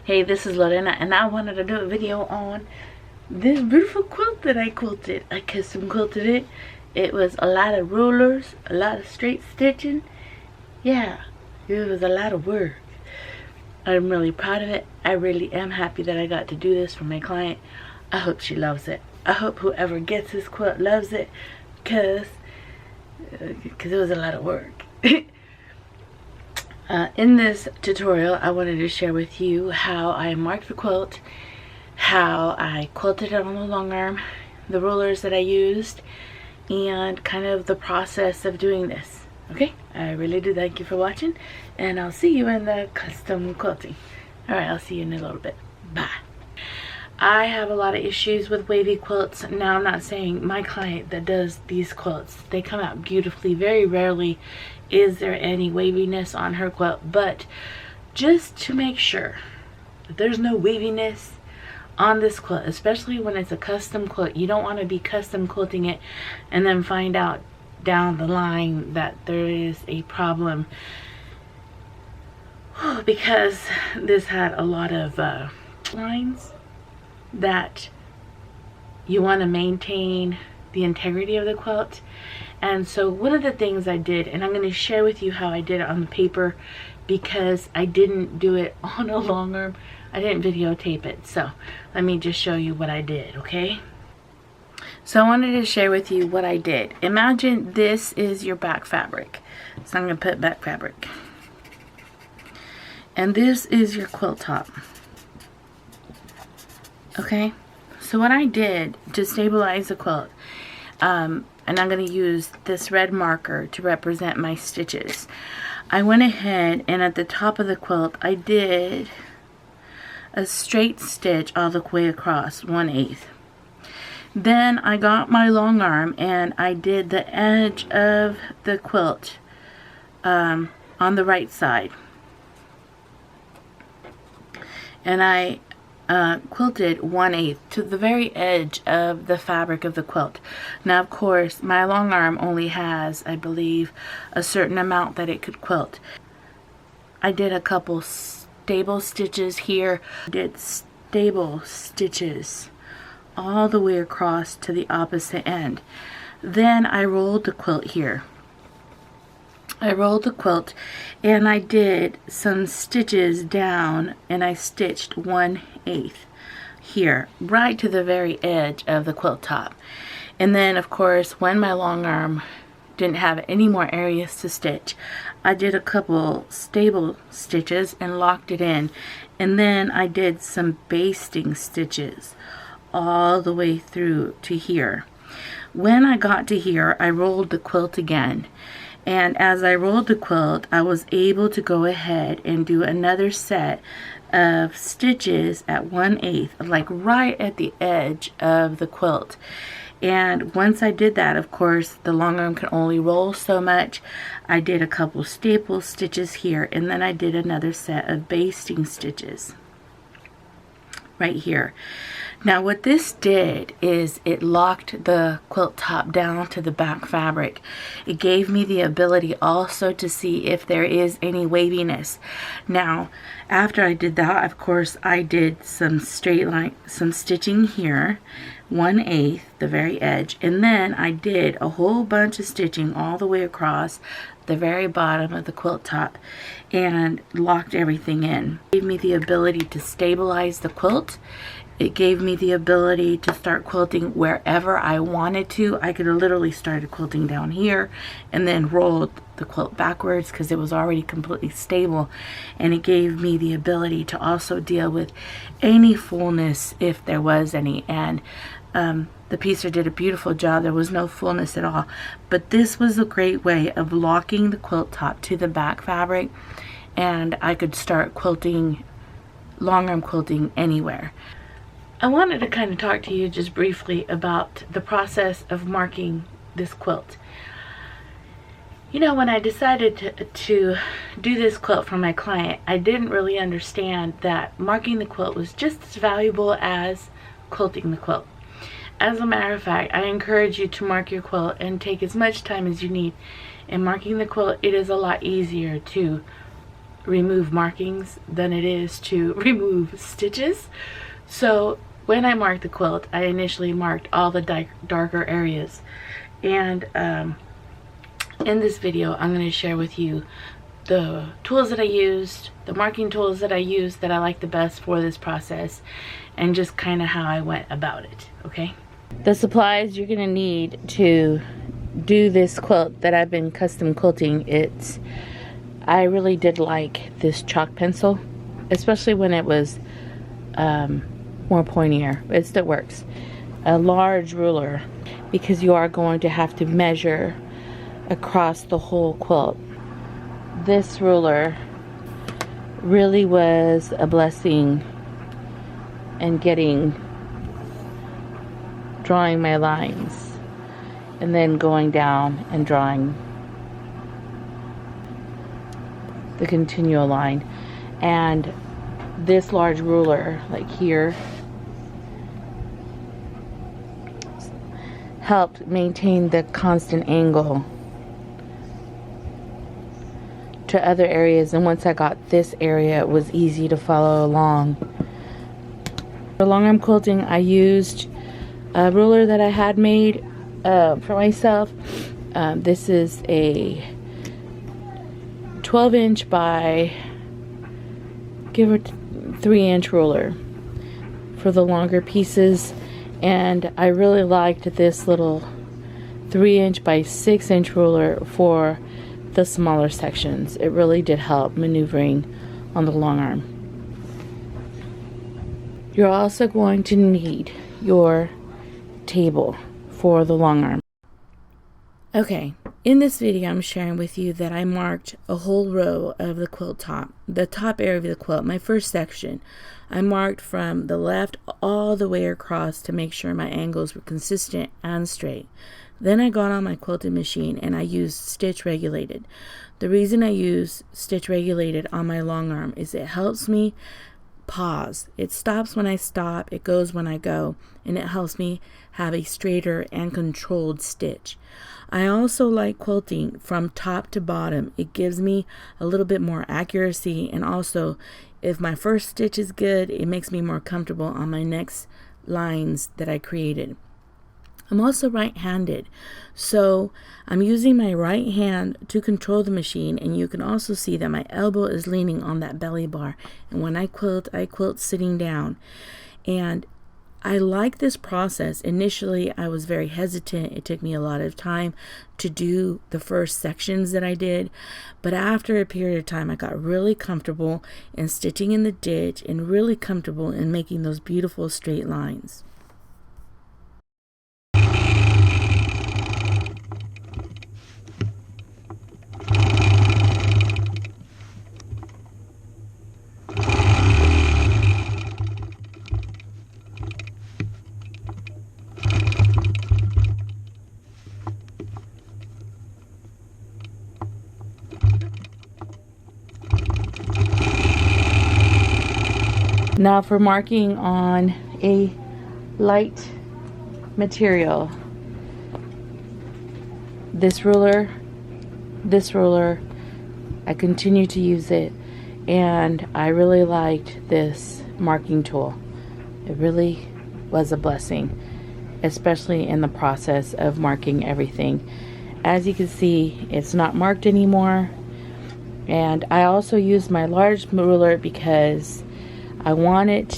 Hey, this is Lorena, and I wanted to do a video on this beautiful quilt that I quilted. I custom quilted it. It was a lot of rulers, a lot of straight stitching. Yeah, it was a lot of work. I'm really proud of it. I really am happy that I got to do this for my client. I hope she loves it. I hope whoever gets this quilt loves it, because it was a lot of work. In this tutorial, I wanted to share with you how I marked the quilt, how I quilted it on the long arm, the rulers that I used, and kind of the process of doing this. Okay, I really do thank you for watching, and I'll see you in the custom quilting. Alright, I'll see you in a little bit. Bye. I have a lot of issues with wavy quilts. Now, I'm not saying my client that does these quilts, they come out beautifully. Very rarely is there any waviness on her quilt, but just to make sure that there's no waviness on this quilt, especially when it's a custom quilt, you don't want to be custom quilting it and then find out down the line that there is a problem, because this had a lot of lines that you want to maintain the integrity of the quilt. And so one of the things I did, and I'm going to share with you how I did it on the paper, because I didn't do it on a long arm. I didn't videotape it, so let me just show you what I did, okay? So I wanted to share with you what I did. Imagine this is your back fabric. So I'm going to put back fabric. And this is your quilt top. Okay? So what I did to stabilize the quilt, and I'm going to use this red marker to represent my stitches. I went ahead and at the top of the quilt I did a straight stitch all the way across, 1/8. Then I got my long arm and I did the edge of the quilt on the right side, and I quilted 1/8 to the very edge of the fabric of the quilt. Now, of course, my long arm only has, I believe, a certain amount that it could quilt. I did a couple stable stitches here. I did stable stitches all the way across to the opposite end. Then I rolled the quilt here. I rolled the quilt and I did some stitches down, and I stitched 1/8 here, right to the very edge of the quilt top. And then, of course, when my long arm didn't have any more areas to stitch, I did a couple stable stitches and locked it in. And then I did some basting stitches all the way through to here. When I got to here, I rolled the quilt again. And as I rolled the quilt, I was able to go ahead and do another set of stitches at 1/8, like right at the edge of the quilt. And once I did that, of course, the long arm can only roll so much. I did a couple staple stitches here, and then I did another set of basting stitches right here. Now, what this did is it locked the quilt top down to the back fabric. It gave me the ability also to see if there is any waviness. Now, after I did that, of course, I did some straight line, some stitching here, 1/8, the very edge, and then I did a whole bunch of stitching all the way across the very bottom of the quilt top and locked everything in. It gave me the ability to stabilize the quilt. It gave me the ability to start quilting wherever I wanted to. I could have literally started quilting down here and then rolled the quilt backwards because it was already completely stable. And it gave me the ability to also deal with any fullness if there was any. And the piecer did a beautiful job. There was no fullness at all. But this was a great way of locking the quilt top to the back fabric. And I could start quilting, long arm quilting anywhere. I wanted to kind of talk to you just briefly about the process of marking this quilt. You know, when I decided to do this quilt for my client, I didn't really understand that marking the quilt was just as valuable as quilting the quilt. As a matter of fact, I encourage you to mark your quilt and take as much time as you need in marking the quilt. It is a lot easier to remove markings than it is to remove stitches. So when I marked the quilt, I initially marked all the darker areas. And in this video, I'm going to share with you the tools that I used, the marking tools that I used that I like the best for this process, and just kind of how I went about it, okay? The supplies you're going to need to do this quilt that I've been custom quilting, I really did like this chalk pencil, especially when it was more pointier. It still works. A large ruler, because you are going to have to measure across the whole quilt. This ruler really was a blessing in drawing my lines and then going down and drawing the continual line. And this large ruler, like here, helped maintain the constant angle to other areas, and once I got this area, it was easy to follow along. For longarm quilting, I used a ruler that I had made for myself. This is a 12-inch by give it 3-inch ruler for the longer pieces, and I really liked this little 3-inch by 6-inch ruler for the smaller sections. It really did help maneuvering on the long arm. You're also going to need your table for the long arm. Okay, in this video I'm sharing with you that I marked a whole row of the quilt top, the top area of the quilt, my first section. I marked from the left all the way across to make sure my angles were consistent and straight. Then I got on my quilting machine and I used stitch regulated. The reason I use stitch regulated on my long arm is it helps me pause. It stops when I stop, it goes when I go, and it helps me have a straighter and controlled stitch. I also like quilting from top to bottom. It gives me a little bit more accuracy, and also if my first stitch is good, it makes me more comfortable on my next lines that I created. I'm also right-handed, so I'm using my right hand to control the machine, and you can also see that my elbow is leaning on that belly bar, and when I quilt sitting down. And I like this process. Initially, I was very hesitant. It took me a lot of time to do the first sections that I did, but after a period of time, I got really comfortable in stitching in the ditch and really comfortable in making those beautiful straight lines. Now for marking on a light material, this ruler, I continue to use it, and I really liked this marking tool. It really was a blessing, especially in the process of marking everything. As you can see, it's not marked anymore, and I also used my large ruler because I wanted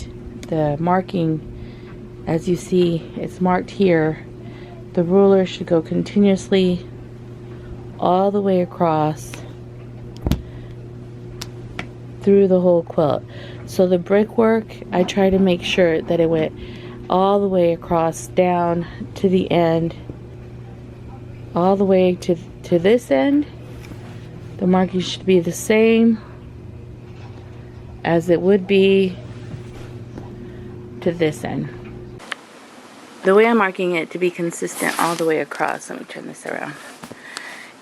the marking, as you see, it's marked here. The ruler should go continuously all the way across through the whole quilt. So the brickwork, I try to make sure that it went all the way across down to the end, all the way to this end. The marking should be the same as it would be to this end. The way I'm marking it to be consistent all the way across, let me turn this around.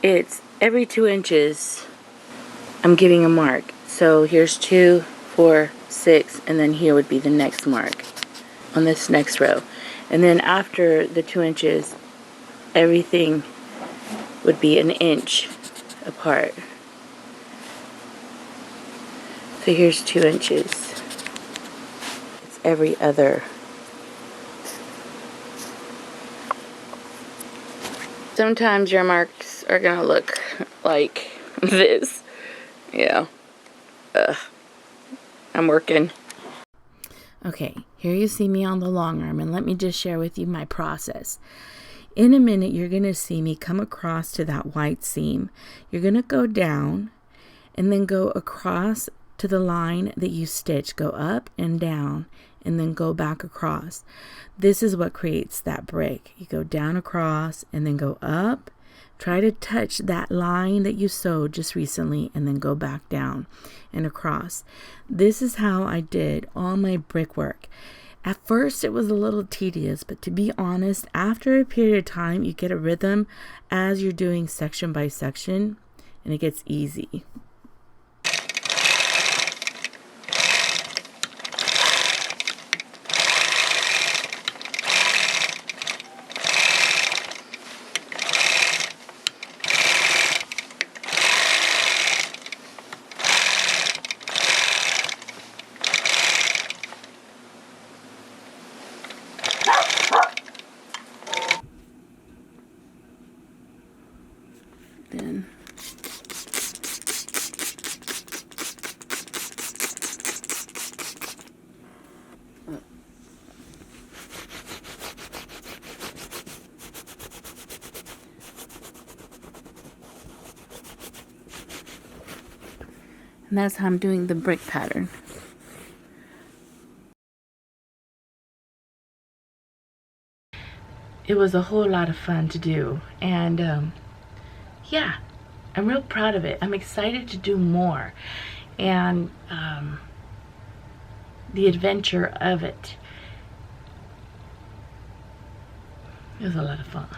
It's every 2 inches I'm giving a mark. So here's 2, 4, 6, and then here would be the next mark on this next row. And then after the 2 inches, everything would be 1 inch apart. So here's 2 inches. It's every other. Sometimes your marks are gonna look like this. Yeah. I'm working. Okay, here you see me on the long arm, and let me just share with you my process. In a minute, you're gonna see me come across to that white seam. You're gonna go down and then go across to the line that you stitch. Go up and down and then go back across. This is what creates that break. You go down across and then go up. Try to touch that line that you sewed just recently and then go back down and across. This is how I did all my brickwork. At first it was a little tedious, but to be honest, after a period of time you get a rhythm as you're doing section by section and it gets easy. Then and that's how I'm doing the brick pattern. It was a whole lot of fun to do, and yeah, I'm real proud of it. I'm excited to do more, and the adventure of it is a lot of fun.